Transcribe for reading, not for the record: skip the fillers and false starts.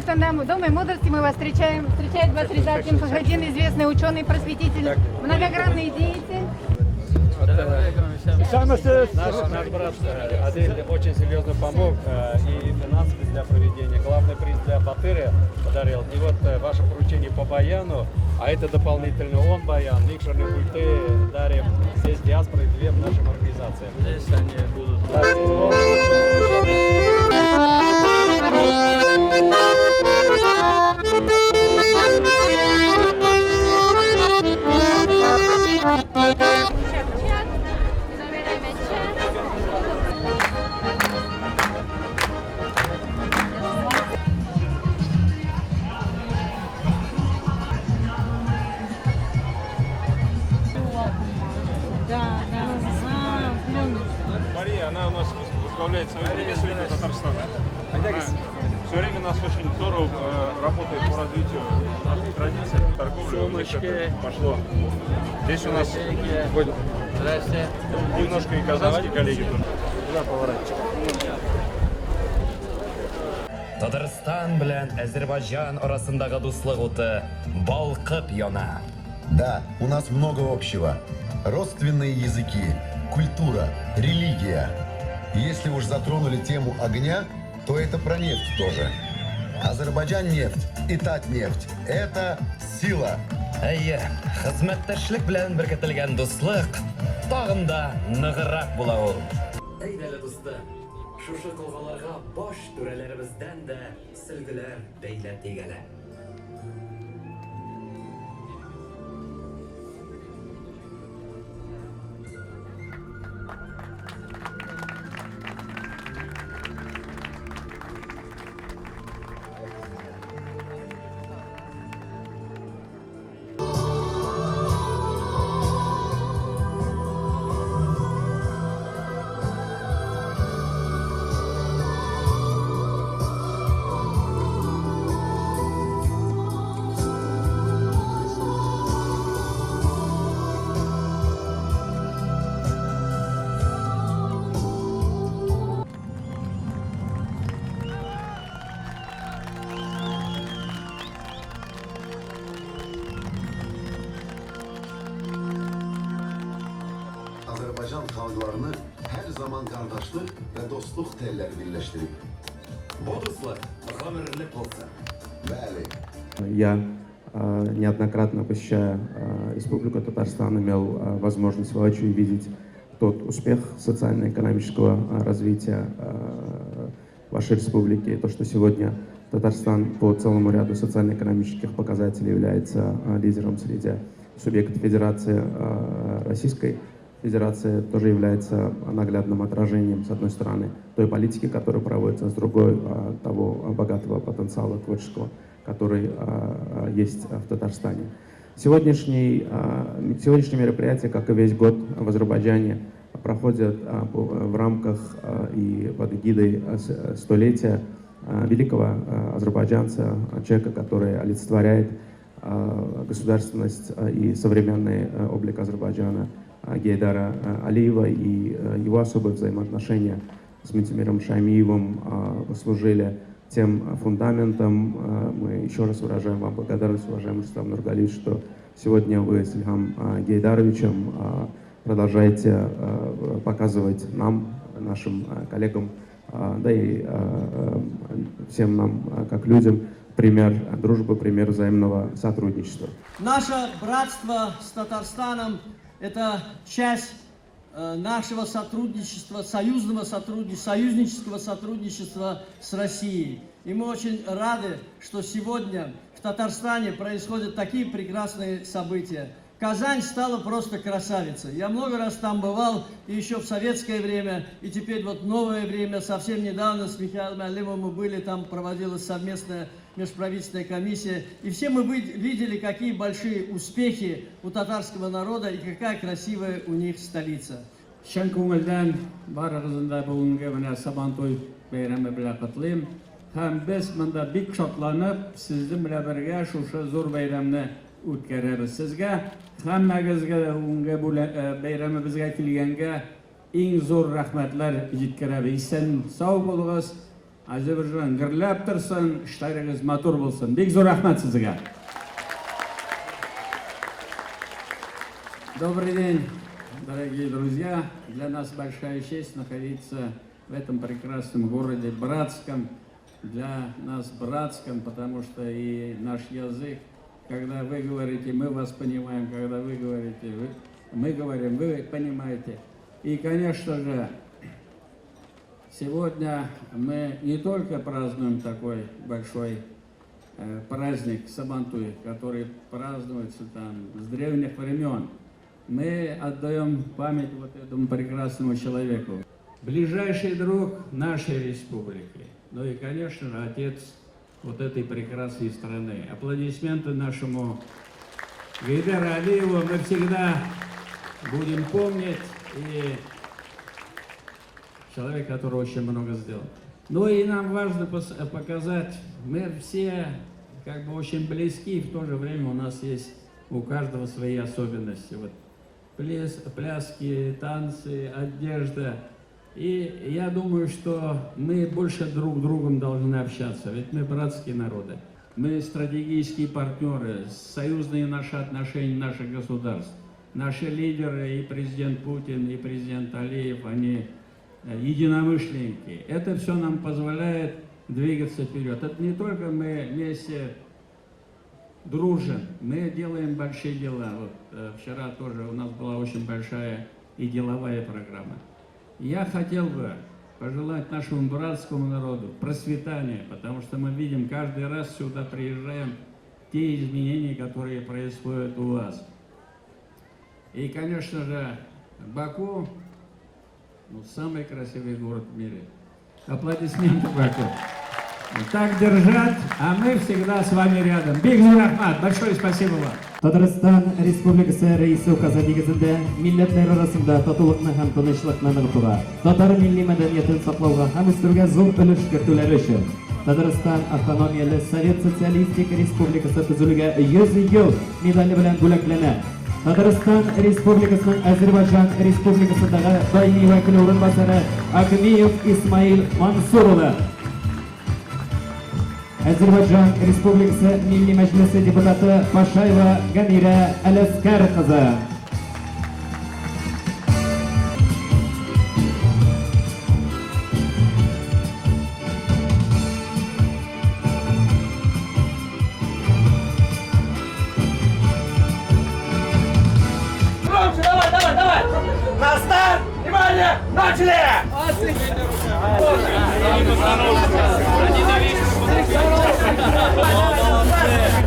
в Доме мудрости мы вас встречаем. Встречает вас Реза Кимфахрадин, известный ученый, просветитель, многогранный деятель. Наш брат Адель очень серьезно помог и финансово для проведения. Главный приз для Батыря подарил. И вот ваше поручение по баяну, а это дополнительно он баян. Микшерные пульты дарим здесь диаспоры, две в нашим организациям. Здесь они будут. Мария, она у нас возглавляет Совет Татарстана. Все время нас очень здорово работает по развитию наших традиций, торговли. Пошло. Здесь у нас Здрасте. немножко и казахские коллеги тут. Туда поворачивай. Татарстан белән Азербайджан арасындагы дуслык уты балкып яна. Да, у нас много общего. Родственные языки, культура, религия. Если уж затронули тему огня, то это про нефть тоже. Азербайджан нефть и Татнефть – это сила. Әйе, хезмәттәшлек белән беркетелгән дуслык тагын да ныгырак була ул. Әйдәле дустым, шушы кылгаларга баш түрәләребездән дә сөлгеләр бәйләп тигәләр. Azerbaycan halklarını her zaman kardeşlik ve dostluk telleri birleştirip. Bu dostluk ömürlük olsa. Bəli. Я неоднократно, посещая Республику Татарстан, имел возможность воочию видеть тот успех социально-экономического развития вашей республики. То, что сегодня Татарстан по целому ряду социально-экономических показателей является лидером среди субъектов Федерации Российской Федерации, тоже является наглядным отражением, с одной стороны, той политики, которая проводится, с другой, того богатого потенциала творческого, который есть в Татарстане. Сегодняшнее мероприятие, как и весь год в Азербайджане, проходит в рамках и под эгидой столетия великого азербайджанца, человека, который олицетворяет государственность и современный облик Азербайджана, Гейдара Алиева, и его особые взаимоотношения с Ментимиром Шаймиевым послужили тем фундаментом. Мы еще раз выражаем вам благодарность, уважаемый Рустам Нургалиевич, что сегодня вы с Ильхам Гейдаровичем продолжаете показывать нам, нашим коллегам, да и всем нам, как людям, пример дружбы, пример взаимного сотрудничества. Наше братство с Татарстаном – это часть нашего сотрудничества, союзнического сотрудничества с Россией. И мы очень рады, что сегодня в Татарстане происходят такие прекрасные события. Казань стала просто красавицей. Я много раз там бывал, и еще в советское время, и теперь вот новое время. Совсем недавно с Михаилом Алимовым мы были, там проводилась совместная межправительственная комиссия. И все мы видели, какие большие успехи у татарского народа и какая красивая у них столица. Шын көңілден барығызында бүгінгі міне Сабантуй бәйрәме белән котлыйм. Һәм без монда бик шатланып, сезнең белән бергә шушы зур бәйрәмне үткәрәбез. Сезгә һәммәгезгә бүгенге бәйрәмебезгә килгәнгә иң зур рәхмәтләр җиткерәбез. Исән сау булыгыз, Азербайжан гірләп тұрсын, іштарыңыз матур болсын. Бек зор рахмат сізге. Добрый день, дорогие друзья. Для нас большая честь находиться в этом прекрасном городе, братском. Для нас братском, потому что и наш язык, когда вы говорите, мы вас понимаем, когда вы говорите, мы говорим, вы понимаете. И, конечно же, сегодня мы не только празднуем такой большой праздник Сабантуй, который празднуется там с древних времен. Мы отдаем память вот этому прекрасному человеку. Ближайший друг нашей республики. Ну и, конечно же, отец вот этой прекрасной страны. Аплодисменты нашему Гайдару Алиеву мы всегда будем помнить. И человек, который очень много сделал. Ну и нам важно показать, мы все как бы очень близки, и в то же время у нас есть у каждого свои особенности. Вот пляски, танцы, одежда. И я думаю, что мы больше друг с другом должны общаться, ведь мы братские народы. Мы стратегические партнеры, союзные наши отношения наших государств. Наши лидеры, и президент Путин, и президент Алиев, они единомышленники. Это все нам позволяет двигаться вперед. Это не только мы вместе дружим, мы делаем большие дела. Вот вчера тоже у нас была очень большая и деловая программа. Я хотел бы пожелать нашему братскому народу процветания, потому что мы видим каждый раз сюда приезжаем те изменения, которые происходят у вас. И, конечно же, Баку, самый красивый город в мире. Аплодисменты Баку. Так держать, а мы всегда с вами рядом. Биг зор рахмат, большое спасибо вам. Татарстан Республикасы рәисе указы нигезендә милләтләр арасында татулыкны һәм тынычлыкны ныгытуга, татар милли мәдәниятен саклауга һәм үстерүгә зур өлеш кертүләре өчен Татарстан автономияле Совет Социалистик Республикасы төзелүгә 100 ел медале белән бүләкләнә. Татарстан Республикасының Азербайҗан Республикасындагы даими вәкиле урынбасары Акмиев Исмаил Мансур улы. Азербайҗан Республикасы Милли Мәҗлесе депутаты Пашаева Гамира Әләскәр кызы. На старт! Внимание! Начали! Они